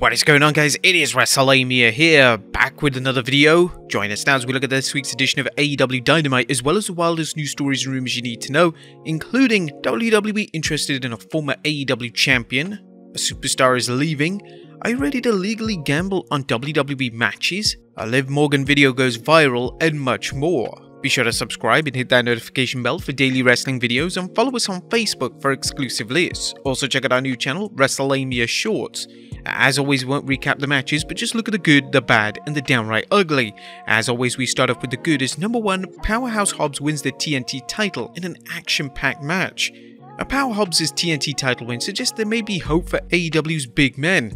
What is going on, guys? It is Wrestlelamia here, back with another video. Join us now as we look at this week's edition of AEW Dynamite, as well as the wildest news stories and rumors you need to know, including WWE interested in a former AEW champion, a superstar is leaving, are you ready to legally gamble on WWE matches, a Liv Morgan video goes viral, and much more. Be sure to subscribe and hit that notification bell for daily wrestling videos, and follow us on Facebook for exclusive lists. Also check out our new channel, Wrestlelamia Shorts. As always, we won't recap the matches, but just look at the good, the bad, and the downright ugly. As always, we start off with the good as number 1, Powerhouse Hobbs wins the TNT title in an action-packed match. A Power Hobbs' TNT title win suggests there may be hope for AEW's big men.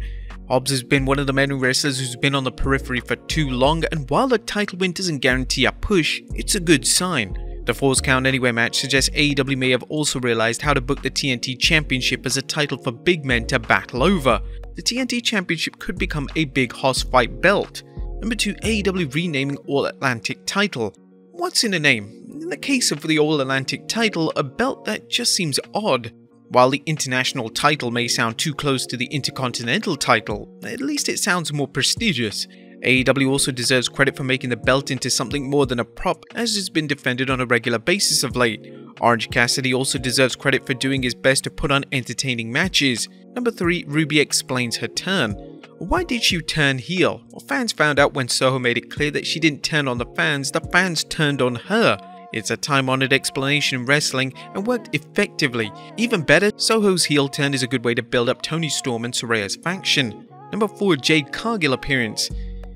Hobbs has been one of the many wrestlers who's been on the periphery for too long, and while the title win doesn't guarantee a push, it's a good sign. The Falls Count Anywhere match suggests AEW may have also realized how to book the TNT Championship as a title for big men to battle over. The TNT Championship could become a big hoss fight belt. Number 2, AEW renaming All Atlantic title. What's in a name? In the case of the All Atlantic title, a belt that just seems odd. While the international title may sound too close to the intercontinental title, at least it sounds more prestigious. AEW also deserves credit for making the belt into something more than a prop, as it's been defended on a regular basis of late. Orange Cassidy also deserves credit for doing his best to put on entertaining matches. Number 3, Ruby explains her turn. Why did she turn heel? Well, fans found out when Soho made it clear that she didn't turn on the fans turned on her. It's a time-honored explanation in wrestling and worked effectively. Even better, Soho's heel turn is a good way to build up Toni Storm and Soraya's faction. Number 4, Jade Cargill appearance.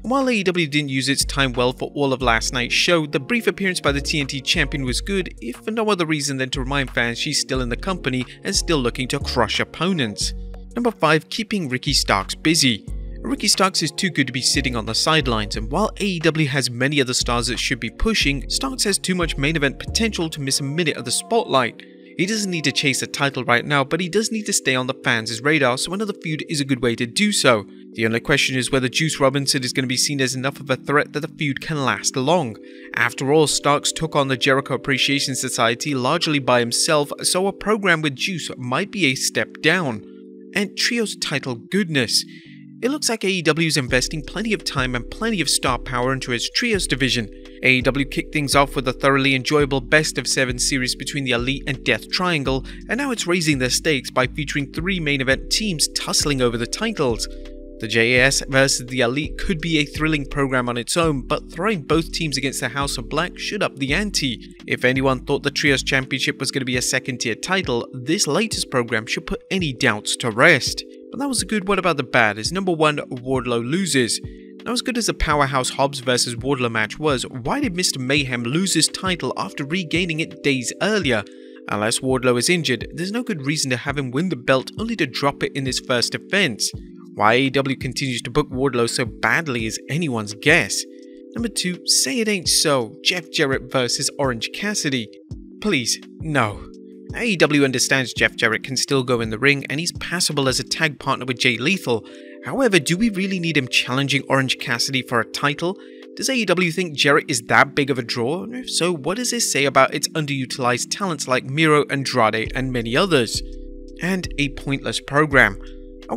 While AEW didn't use its time well for all of last night's show, the brief appearance by the TNT champion was good, if for no other reason than to remind fans she's still in the company and still looking to crush opponents. Number 5, keeping Ricky Starks busy. Ricky Starks is too good to be sitting on the sidelines, and while AEW has many other stars that should be pushing, Starks has too much main event potential to miss a minute of the spotlight. He doesn't need to chase a title right now, but he does need to stay on the fans' radar, so another feud is a good way to do so. The only question is whether Juice Robinson is going to be seen as enough of a threat that the feud can last long. After all, Starks took on the Jericho Appreciation Society largely by himself, so a program with Juice might be a step down. And Trios title goodness. It looks like AEW is investing plenty of time and plenty of star power into its Trios division. AEW kicked things off with a thoroughly enjoyable best of 7 series between the Elite and Death Triangle, and now it's raising the stakes by featuring 3 main event teams tussling over the titles. The JAS versus the Elite could be a thrilling program on its own, but throwing both teams against the House of Black should up the ante. If anyone thought the Trios Championship was going to be a second-tier title, this latest program should put any doubts to rest. But that was a good. What about the bad? As number 1, Wardlow loses. Now, as good as the Powerhouse Hobbs vs Wardlow match was, why did Mr. Mayhem lose his title after regaining it days earlier? Unless Wardlow is injured, there's no good reason to have him win the belt only to drop it in his first defense. Why AEW continues to book Wardlow so badly is anyone's guess. Number 2, Say It Ain't So, Jeff Jarrett vs Orange Cassidy. Please, no. AEW understands Jeff Jarrett can still go in the ring, and he's passable as a tag partner with Jay Lethal. However, do we really need him challenging Orange Cassidy for a title? Does AEW think Jarrett is that big of a draw? And if so, what does this say about its underutilized talents like Miro, Andrade, and many others? And a pointless program.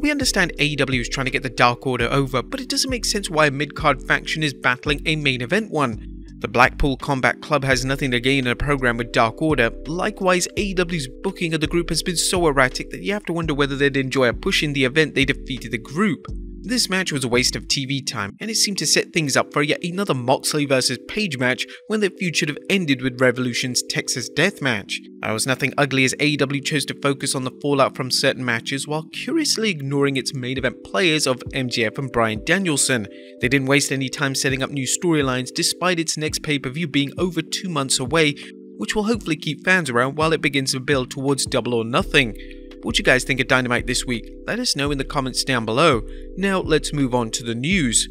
We understand AEW is trying to get the Dark Order over, but it doesn't make sense why a mid-card faction is battling a main event one. The Blackpool Combat Club has nothing to gain in a program with Dark Order. Likewise, AEW's booking of the group has been so erratic that you have to wonder whether they'd enjoy a push in the event they defeated the group. This match was a waste of TV time, and it seemed to set things up for yet another Moxley vs Page match when the feud should have ended with Revolution's Texas Death match. There was nothing ugly as AEW chose to focus on the fallout from certain matches while curiously ignoring its main event players of MJF and Bryan Danielson. They didn't waste any time setting up new storylines despite its next pay-per-view being over 2 months away, which will hopefully keep fans around while it begins to build towards Double or Nothing. What you guys think of Dynamite this week? Let us know in the comments down below. Now let's move on to the news.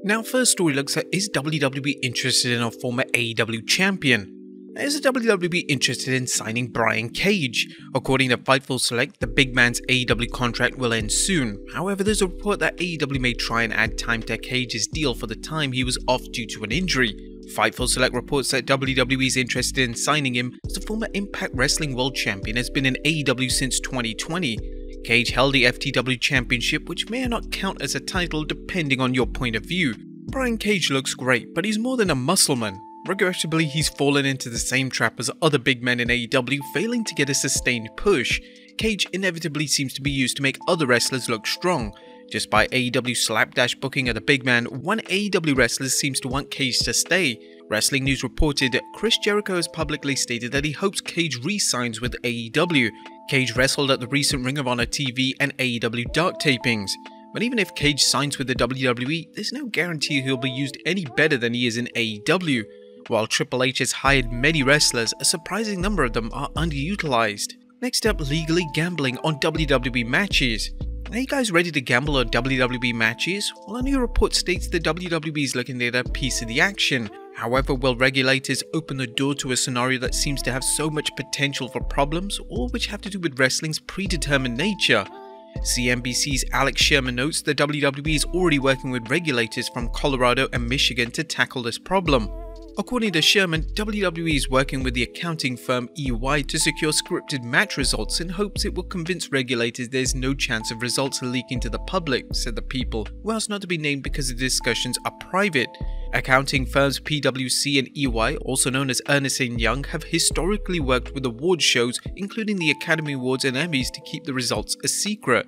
Now, first story looks at, is WWE interested in a former AEW champion? Is the WWE interested in signing Brian Cage? According to Fightful Select, the big man's AEW contract will end soon. However, there's a report that AEW may try and add time to Cage's deal for the time he was off due to an injury. Fightful Select reports that WWE is interested in signing him, as the former Impact Wrestling World Champion has been in AEW since 2020. Cage held the FTW Championship, which may or not count as a title depending on your point of view. Brian Cage looks great, but he's more than a muscleman. Regrettably, he's fallen into the same trap as other big men in AEW, failing to get a sustained push. Cage inevitably seems to be used to make other wrestlers look strong. Just by AEW slapdash booking of the big man, one AEW wrestler seems to want Cage to stay. Wrestling News reported Chris Jericho has publicly stated that he hopes Cage re-signs with AEW. Cage wrestled at the recent Ring of Honor TV and AEW Dark tapings. But even if Cage signs with the WWE, there's no guarantee he'll be used any better than he is in AEW. While Triple H has hired many wrestlers, a surprising number of them are underutilized. Next up, legally gambling on WWE matches. Are you guys ready to gamble on WWE matches? Well, a new report states the WWE is looking at a piece of the action. However, will regulators open the door to a scenario that seems to have so much potential for problems, all which have to do with wrestling's predetermined nature? CNBC's Alex Sherman notes the WWE is already working with regulators from Colorado and Michigan to tackle this problem. According to Sherman, WWE is working with the accounting firm EY to secure scripted match results in hopes it will convince regulators there's no chance of results leaking to the public, said the People, who asked not to be named because the discussions are private. Accounting firms PwC and EY, also known as Ernst & Young, have historically worked with award shows, including the Academy Awards and Emmys, to keep the results a secret.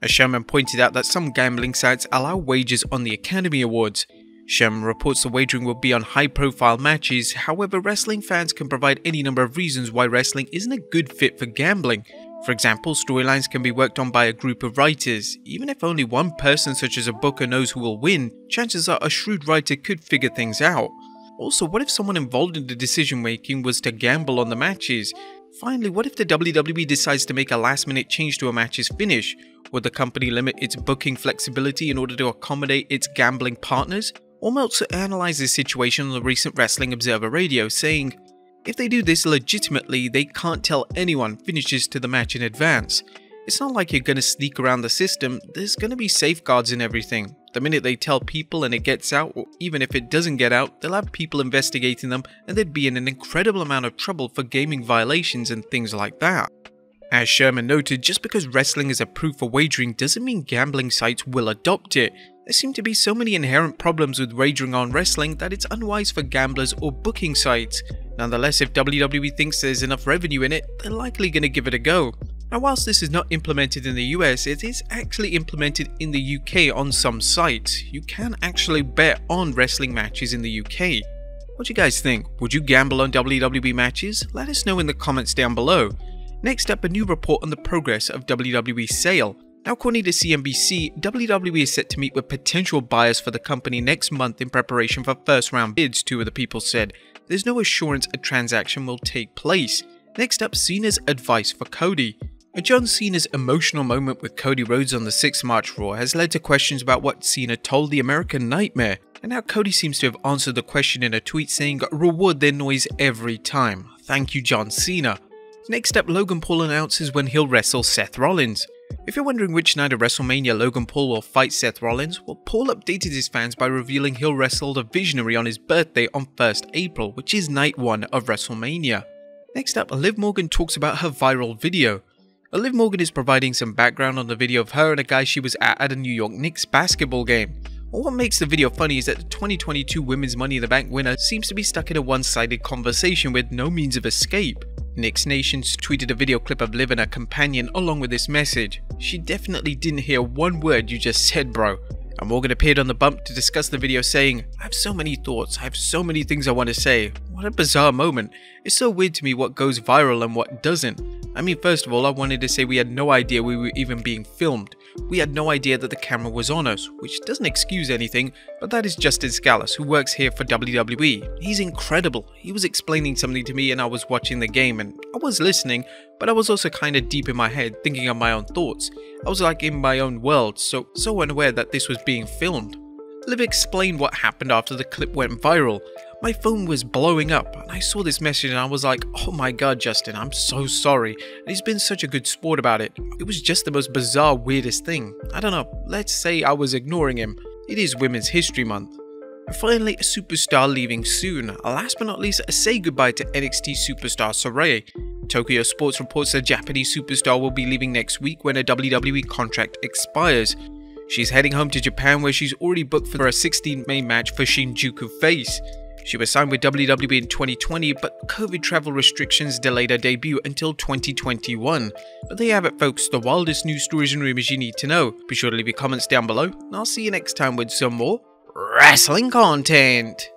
As Sherman pointed out that some gambling sites allow wagers on the Academy Awards. Sherman reports the wagering will be on high-profile matches. However, wrestling fans can provide any number of reasons why wrestling isn't a good fit for gambling. For example, storylines can be worked on by a group of writers. Even if only one person, such as a booker, knows who will win, chances are a shrewd writer could figure things out. Also, what if someone involved in the decision-making was to gamble on the matches? Finally, what if the WWE decides to make a last-minute change to a match's finish? Would the company limit its booking flexibility in order to accommodate its gambling partners? Meltzer analyzed this situation on the recent Wrestling Observer Radio, saying, if they do this legitimately, they can't tell anyone finishes to the match in advance. It's not like you're going to sneak around the system, there's going to be safeguards and everything. The minute they tell people and it gets out, or even if it doesn't get out, they'll have people investigating them and they'd be in an incredible amount of trouble for gaming violations and things like that. As Sherman noted, just because wrestling is approved for wagering doesn't mean gambling sites will adopt it. There seem to be so many inherent problems with wagering on wrestling that it's unwise for gamblers or booking sites. Nonetheless, if WWE thinks there's enough revenue in it, they're likely going to give it a go. Now, whilst this is not implemented in the US, it is actually implemented in the UK on some sites. You can actually bet on wrestling matches in the UK. What do you guys think? Would you gamble on WWE matches? Let us know in the comments down below. Next up, a new report on the progress of WWE Sale. Now, according to CNBC, WWE is set to meet with potential buyers for the company next month in preparation for first-round bids, two of the people said. There's no assurance a transaction will take place. Next up, Cena's advice for Cody. John Cena's emotional moment with Cody Rhodes on the 6th March Raw has led to questions about what Cena told the American Nightmare, and now Cody seems to have answered the question in a tweet saying, reward their noise every time. Thank you, John Cena. Next up, Logan Paul announces when he'll wrestle Seth Rollins. If you're wondering which night of WrestleMania Logan Paul will fight Seth Rollins, well, Paul updated his fans by revealing he'll wrestle the Visionary on his birthday on 1st April, which is night 1 of WrestleMania. Next up, Liv Morgan talks about her viral video. Liv Morgan is providing some background on the video of her and a guy she was at a New York Knicks basketball game. Well, what makes the video funny is that the 2022 Women's Money in the Bank winner seems to be stuck in a one-sided conversation with no means of escape. Knicks Nations tweeted a video clip of Liv and her companion along with this message. She definitely didn't hear one word you just said, bro. And Morgan appeared on the bump to discuss the video saying, I have so many thoughts, I have so many things I want to say. What a bizarre moment. It's so weird to me what goes viral and what doesn't. I mean, first of all, I wanted to say we had no idea we were even being filmed. We had no idea that the camera was on us, which doesn't excuse anything, but that is Justin Scalise, who works here for WWE. He's incredible. He was explaining something to me and I was watching the game and I was listening, but I was also kind of deep in my head thinking of my own thoughts. I was like in my own world, so unaware that this was being filmed. Liv explained what happened after the clip went viral. My phone was blowing up and I saw this message and I was like, oh my god, Justin, I'm so sorry. And he's been such a good sport about it. It was just the most bizarre, weirdest thing. I don't know, let's say I was ignoring him. It is Women's History Month. And finally, a superstar leaving soon. Last but not least, say goodbye to NXT superstar Sarray. Tokyo Sports reports the Japanese superstar will be leaving next week when a WWE contract expires. She's heading home to Japan, where she's already booked for a 16 May match for Shinjuku Face. She was signed with WWE in 2020, but COVID travel restrictions delayed her debut until 2021. But there you have it, folks, the wildest news stories and rumors you need to know. Be sure to leave your comments down below, and I'll see you next time with some more wrestling content.